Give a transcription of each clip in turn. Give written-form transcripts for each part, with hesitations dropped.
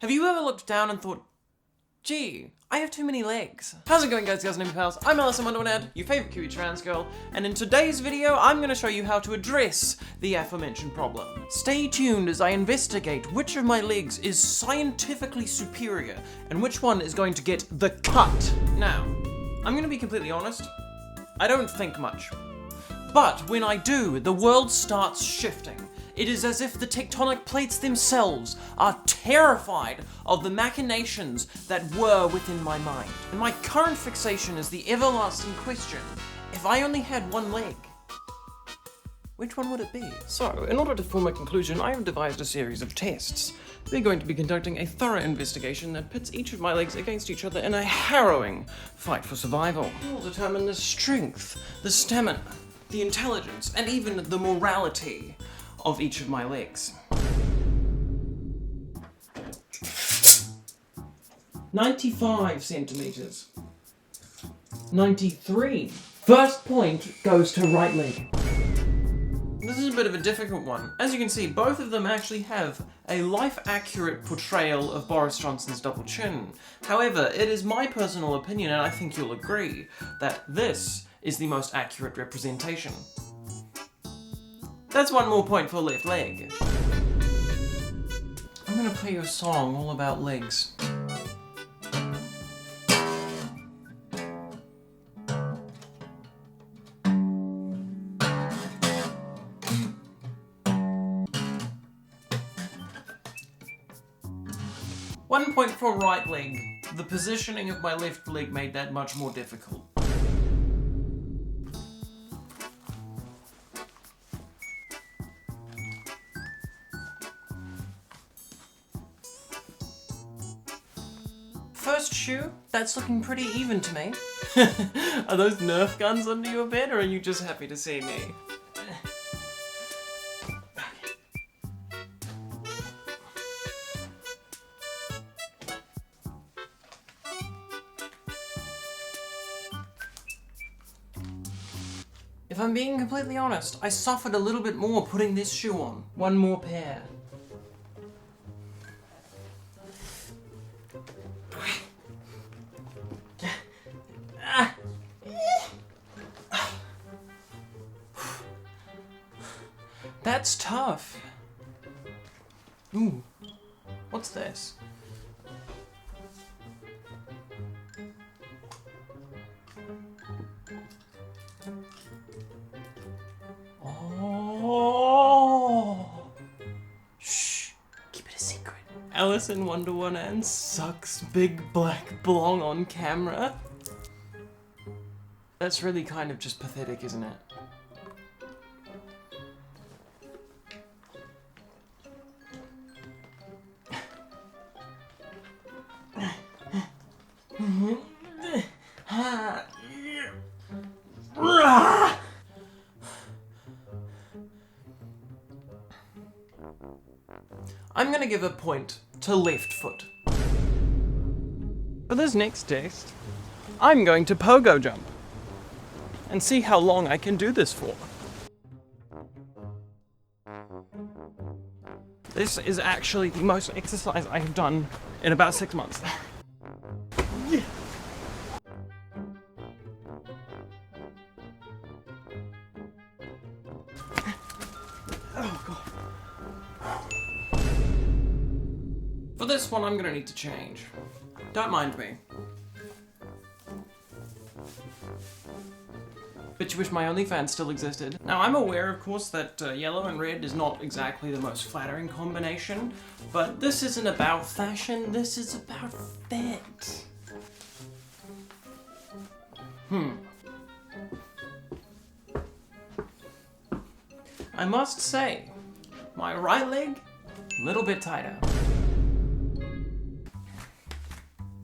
Have you ever looked down and thought, gee, I have too many legs? How's it going, guys, girls, and pals? I'm Alison Wonderland, your favourite cutie trans girl, and in today's video, I'm going to show you how to address the aforementioned problem. Stay tuned as I investigate which of my legs is scientifically superior, and which one is going to get the cut. Now, I'm going to be completely honest, I don't think much. But when I do, the world starts shifting. It is as if the tectonic plates themselves are terrified of the machinations that were within my mind. And my current fixation is the everlasting question, if I only had one leg, which one would it be? So, in order to form a conclusion, I have devised a series of tests. We're going to be conducting a thorough investigation that pits each of my legs against each other in a harrowing fight for survival. We'll determine the strength, the stamina, the intelligence, and even the morality of each of my legs. 95 centimeters. 93. First point goes to right leg. This is a bit of a difficult one. As you can see, both of them actually have a life-accurate portrayal of Boris Johnson's double chin. However, it is my personal opinion, and I think you'll agree, that this is the most accurate representation. That's one more point for left leg. I'm gonna play you a song all about legs. One point for right leg. The positioning of my left leg made that much more difficult. First shoe, that's looking pretty even to me. Are those Nerf guns under your bed, or are you just happy to see me? If I'm being completely honest, I suffered a little bit more putting this shoe on. One more pair. That's tough. Ooh, what's this? Oh! Shh, keep it a secret. Alice in Wonderland sucks big black blong on camera. That's really kind of just pathetic, isn't it? I'm gonna give a point to left foot. For this next test, I'm going to pogo jump and see how long I can do this for. This is actually the most exercise I have done in about 6 months. Yeah. Oh god. For this one, I'm gonna need to change. Don't mind me. Bet you wish my OnlyFans still existed. Now, I'm aware, of course, that yellow and red is not exactly the most flattering combination, but this isn't about fashion, this is about fit. I must say, my right leg, a little bit tighter.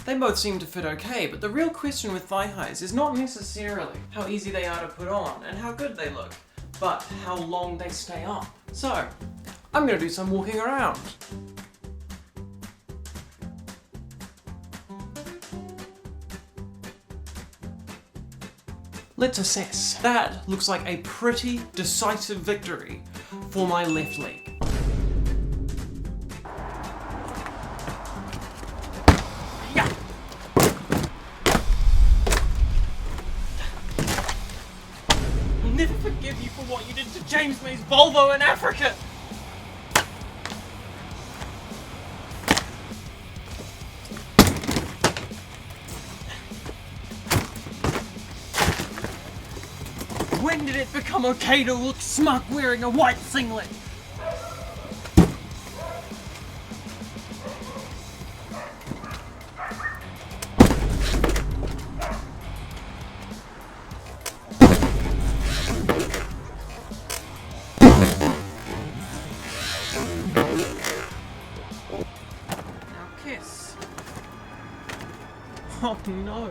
They both seem to fit okay, but the real question with thigh highs is not necessarily how easy they are to put on and how good they look, but how long they stay up. So, I'm gonna do some walking around. Let's assess. That looks like a pretty decisive victory for my left leg. means Volvo in Africa! When did it become okay to look smug wearing a white singlet? Now kiss. Oh no.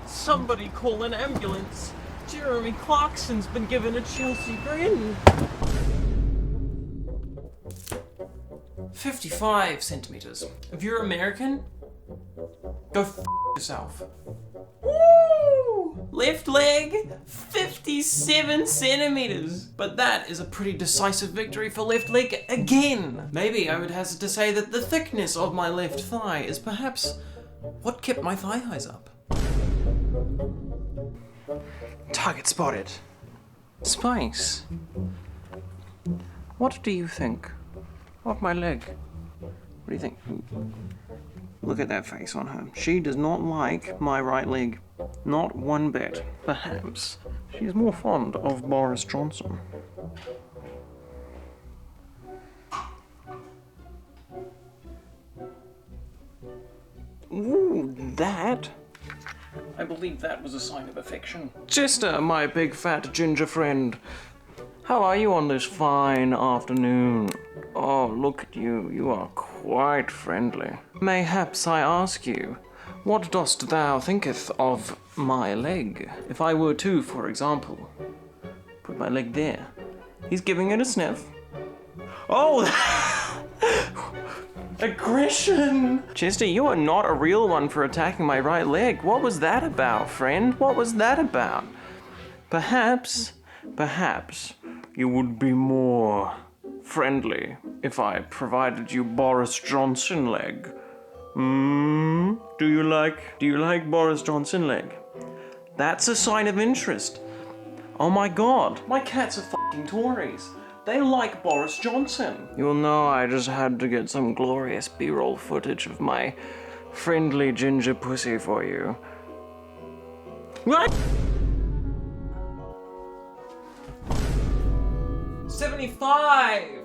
Somebody call an ambulance. Jeremy Clarkson's been given a Chelsea grin. 55 centimeters. If you're American, go f yourself. Woo! Left leg, 57 centimeters. But that is a pretty decisive victory for left leg again. Maybe I would hazard to say that the thickness of my left thigh is perhaps what kept my thigh highs up. Target spotted. Spice. What do you think of my leg? What do you think? Look at that face on her. She does not like my right leg. Not one bit. Perhaps she's more fond of Boris Johnson. Ooh, that? I believe that was a sign of affection. Chester, my big fat ginger friend. How are you on this fine afternoon? Oh, look at you. You are quite friendly. Mayhaps I ask you, what dost thou thinketh of my leg? If I were to, for example, put my leg there. He's giving it a sniff. Oh! Aggression! Chester, you are not a real one for attacking my right leg. What was that about, friend? What was that about? Perhaps you would be more friendly if I provided you Boris Johnson leg. Do you like Boris Johnson leg? That's a sign of interest. Oh my god, my cats are fucking Tories. They like Boris Johnson. You'll know I just had to get some glorious B-roll footage of my friendly ginger pussy for you. What? 75!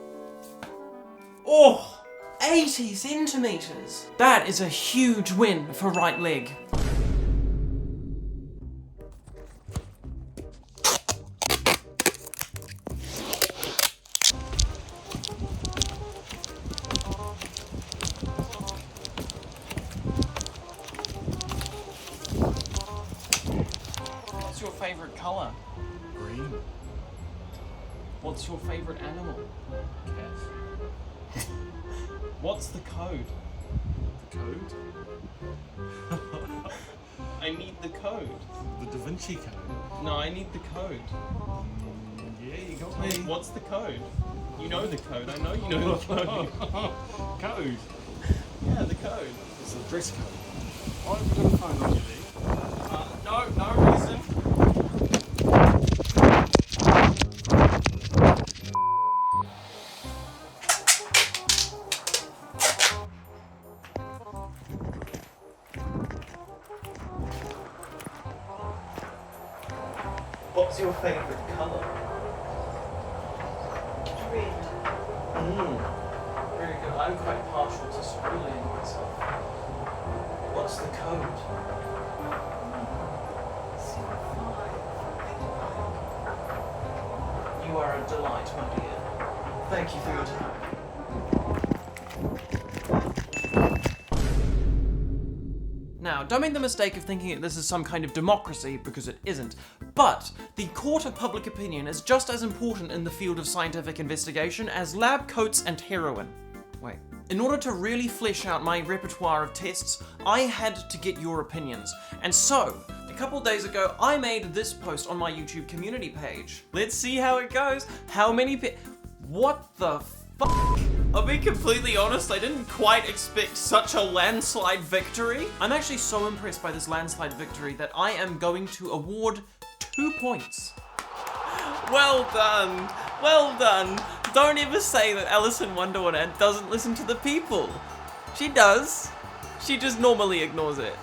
Oh! 80 centimeters! That is a huge win for right leg. What's your favorite color? Green. What's your favorite animal? Cat. What's the code? The code? I need the code. The Da Vinci Code. No, I need the code. Yeah, you got me. What's the code? You know the code. I know you know the code. Code. Yeah, the code. It's the dress code. Why have you got a phone on you, Lee? No reason. What's your favourite colour? Red. Very good. I'm quite partial to cerulean myself. What's the code? 05. You are a delight, my dear. Thank you for your time. Now, don't make the mistake of thinking that this is some kind of democracy, because it isn't. But the court of public opinion is just as important in the field of scientific investigation as lab coats and heroin. Wait. In order to really flesh out my repertoire of tests, I had to get your opinions. And so, a couple days ago, I made this post on my YouTube community page. Let's see how it goes. How many What the f***? I'll be completely honest, I didn't quite expect such a landslide victory. I'm actually so impressed by this landslide victory that I am going to award 2 points. Well done. Well done. Don't ever say that Alice in Wonderland doesn't listen to the people. She does. She just normally ignores it.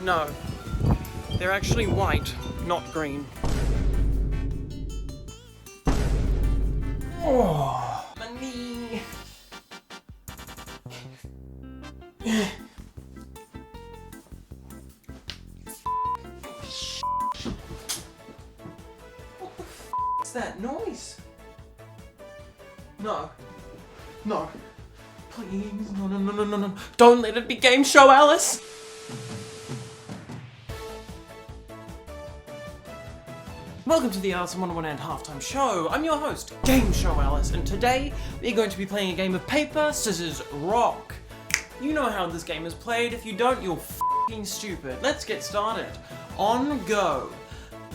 No. They're actually white, not green. Oh, my knee. What the f*** is that noise? No. No. Please. No, no, no, no, no, no. Don't let it be game show, Alice! Welcome to the Alice in Wonderland halftime show. I'm your host, Game Show Alice, and today we're going to be playing a game of paper, scissors, rock. You know how this game is played. If you don't, you're f***ing stupid. Let's get started. On go.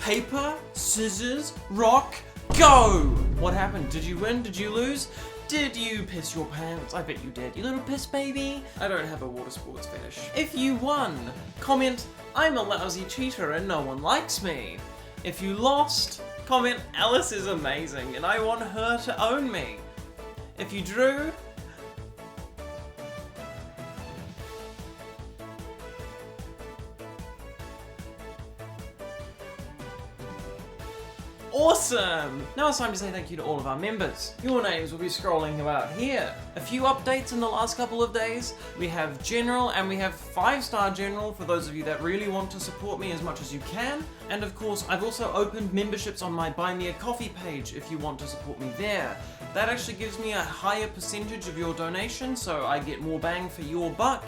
Paper, scissors, rock, go! What happened? Did you win? Did you lose? Did you piss your pants? I bet you did. You little piss baby. I don't have a water sports fetish. If you won, comment, I'm a lousy cheater and no one likes me. If you lost, comment, Alice is amazing and I want her to own me. If you drew, awesome! Now it's time to say thank you to all of our members. Your names will be scrolling about here. A few updates in the last couple of days. We have General and we have 5-star General for those of you that really want to support me as much as you can. And of course, I've also opened memberships on my Buy Me a Coffee page if you want to support me there. That actually gives me a higher percentage of your donation, so I get more bang for your buck,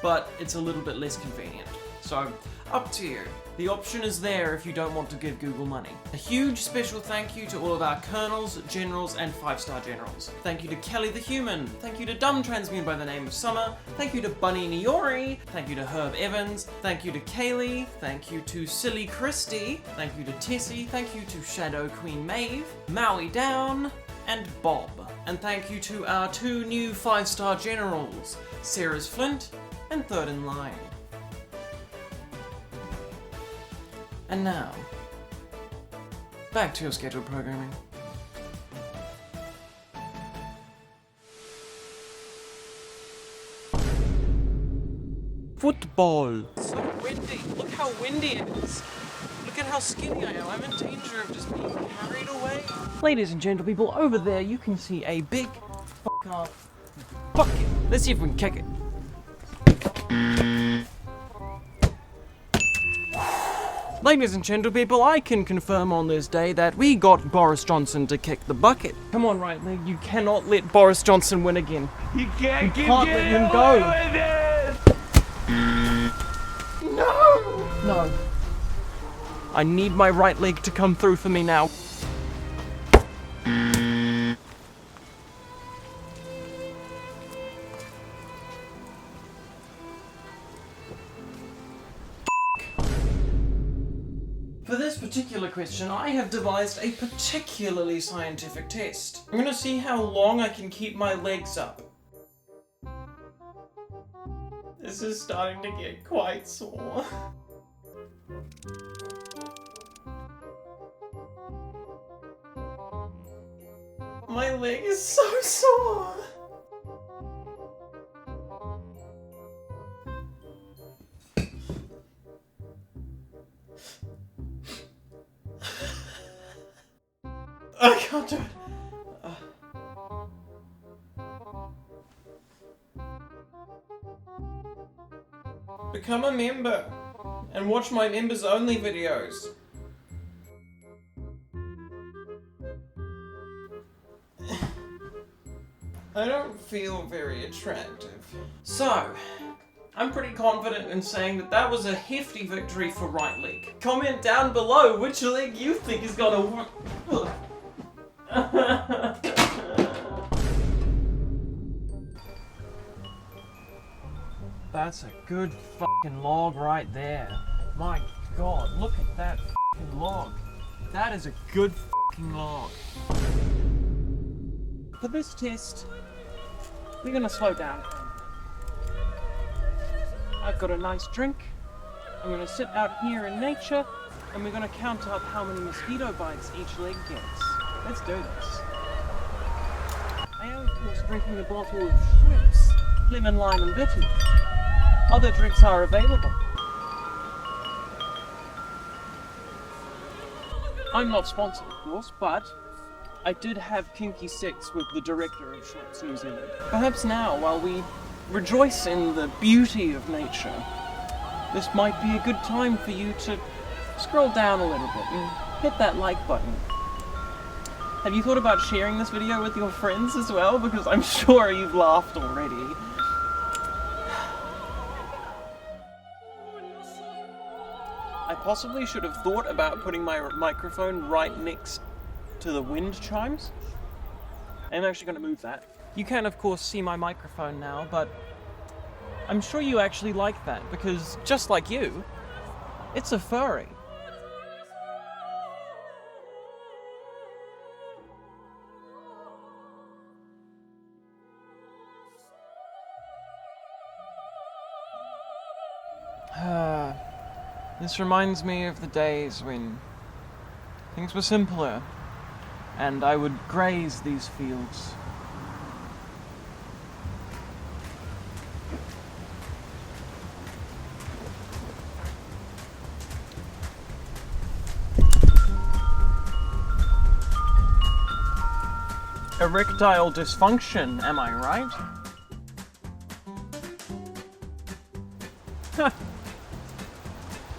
but it's a little bit less convenient. So, up to you. The option is there if you don't want to give Google money. A huge special thank you to all of our Colonels, Generals, and 5-star Generals. Thank you to Kelly the Human. Thank you to Dumb Transmune by the name of Summer. Thank you to Bunny Niori. Thank you to Herb Evans. Thank you to Kaylee. Thank you to Silly Christie. Thank you to Tessie. Thank you to Shadow Queen Maeve, Maui Down, and Bob. And thank you to our 2 new 5-star Generals, Sarah's Flint and Third in Line. And now, back to your scheduled programming. Football. So windy. Look how windy it is. Look at how skinny I am. I'm in danger of just being carried away. Ladies and gentlemen, people, over there you can see a big off bucket. Let's see if we can kick it. Ladies and gentlemen, people, I can confirm on this day that we got Boris Johnson to kick the bucket. Come on, right leg, you cannot let Boris Johnson win again. You can't let him go. No! No. I need my right leg to come through for me now. For this particular question, I have devised a particularly scientific test. I'm gonna see how long I can keep my legs up. This is starting to get quite sore. My leg is so sore. I can't do it. Become a member and watch my members only videos. I don't feel very attractive. So, I'm pretty confident in saying that that was a hefty victory for right leg. Comment down below which leg you think is gonna work. That's a good fucking log right there. My god, look at that fucking log. That is a good fucking log. For this test, we're gonna slow down. I've got a nice drink. I'm gonna sit out here in nature, and we're gonna count up how many mosquito bites each leg gets. Let's do this. I am, of course, drinking a bottle of Schweppes, lemon, lime, and bitter. Other drinks are available. I'm not sponsored, of course, but I did have kinky sex with the director of Schweppes New Zealand. Perhaps now, while we rejoice in the beauty of nature, this might be a good time for you to scroll down a little bit and hit that like button. Have you thought about sharing this video with your friends as well? Because I'm sure you've laughed already. I possibly should have thought about putting my microphone right next to the wind chimes. I'm actually going to move that. You can, of course, see my microphone now, but I'm sure you actually like that, because just like you, it's a furry. This reminds me of the days when things were simpler, and I would graze these fields. Erectile dysfunction, am I right?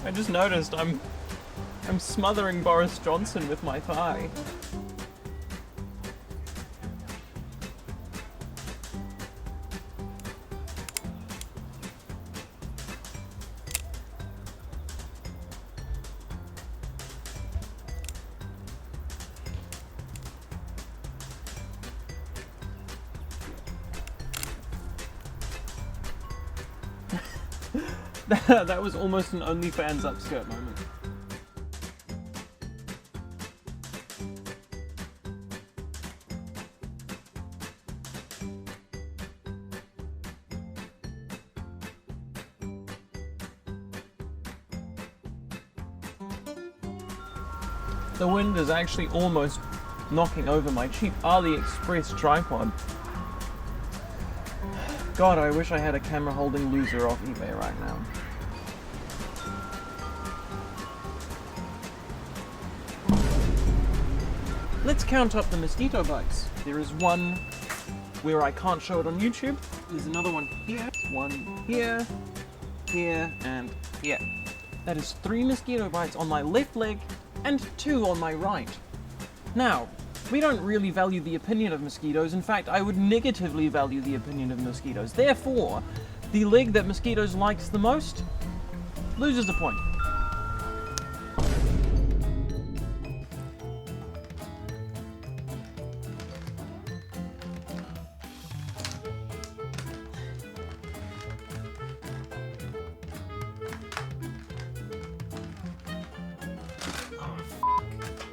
I just noticed I'm smothering Boris Johnson with my thigh. That was almost an OnlyFans upskirt moment. The wind is actually almost knocking over my cheap AliExpress tripod. God, I wish I had a camera holding loser off eBay right now. Let's count up the mosquito bites. There is one where I can't show it on YouTube. There's another one here, one here, here, and here. That is 3 mosquito bites on my left leg and 2 on my right. Now, we don't really value the opinion of mosquitoes. In fact, I would negatively value the opinion of mosquitoes. Therefore, the leg that mosquitoes likes the most loses a point.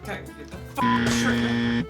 Okay, get the fuck straight.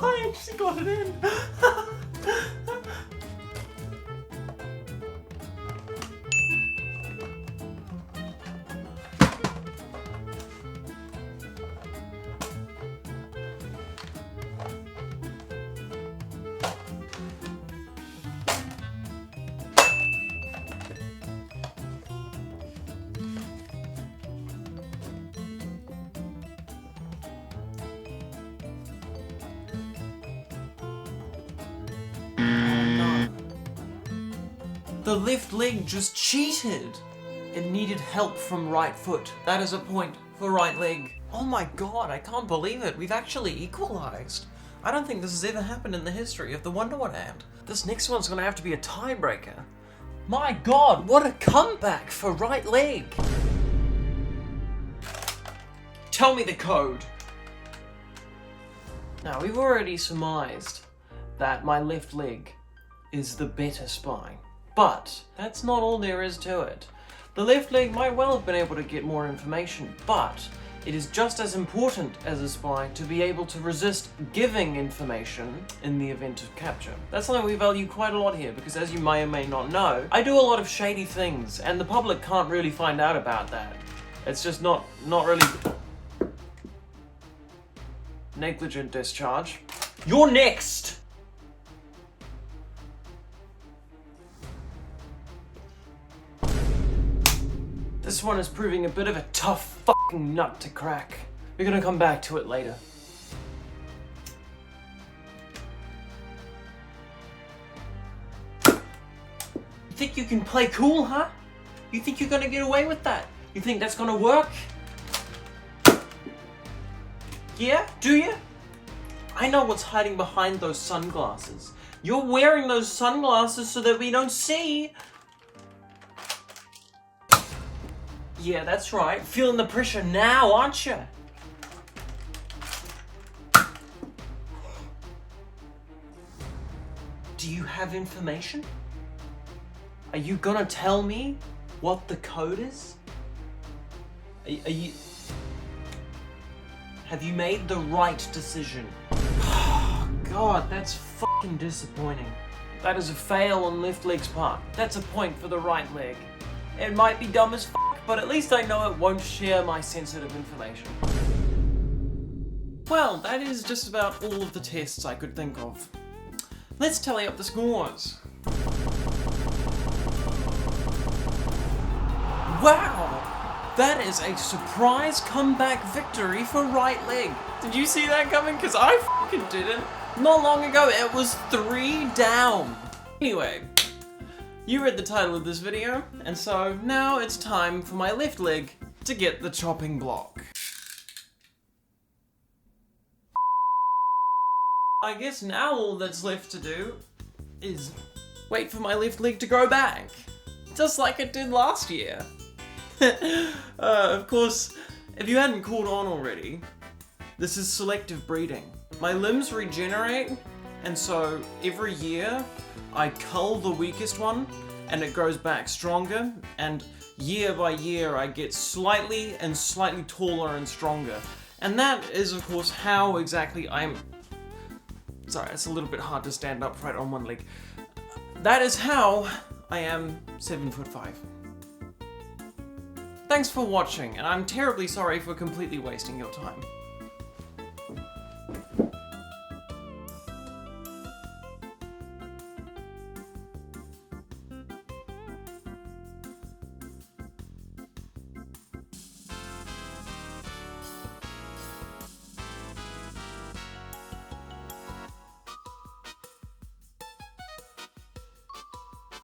I actually got it in. The left leg just cheated. It needed help from right foot. That is a point for right leg. Oh my god, I can't believe it. We've actually equalized. I don't think this has ever happened in the history of the Wonder Wonderland. This next one's gonna have to be a tiebreaker. My god, what a comeback for right leg. Tell me the code. Now, we've already surmised that my left leg is the better spine, but that's not all there is to it. The left leg might well have been able to get more information, but it is just as important as a spine to be able to resist giving information in the event of capture. That's something we value quite a lot here, because as you may or may not know, I do a lot of shady things, and the public can't really find out about that. It's just not really negligent discharge. You're next! This one is proving a bit of a tough fucking nut to crack. We're gonna come back to it later. You think you can play cool, huh? You think you're gonna get away with that? You think that's gonna work? Yeah? Do you? I know what's hiding behind those sunglasses. You're wearing those sunglasses so that we don't see. Yeah, that's right. Feeling the pressure now, aren't you? Do you have information? Are you gonna tell me what the code is? Are you... Have you made the right decision? Oh, God, that's fucking disappointing. That is a fail on left leg's part. That's a point for the right leg. It might be dumb as fuck, but at least I know it won't share my sensitive information. Well, that is just about all of the tests I could think of. Let's tally up the scores. Wow! That is a surprise comeback victory for right leg. Did you see that coming? Because I fucking didn't. Not long ago, it was 3 down. Anyway, you read the title of this video, and so now it's time for my left leg to get the chopping block. I guess now all that's left to do is wait for my left leg to grow back. Just like it did last year. Of course, if you hadn't caught on already, this is selective breeding. My limbs regenerate, and so every year I cull the weakest one and it grows back stronger, and year by year I get slightly taller and stronger. And that is of course how exactly I'm... Sorry, it's a little bit hard to stand upright on one leg. That is how I am 7'5". Thanks for watching, and I'm terribly sorry for completely wasting your time.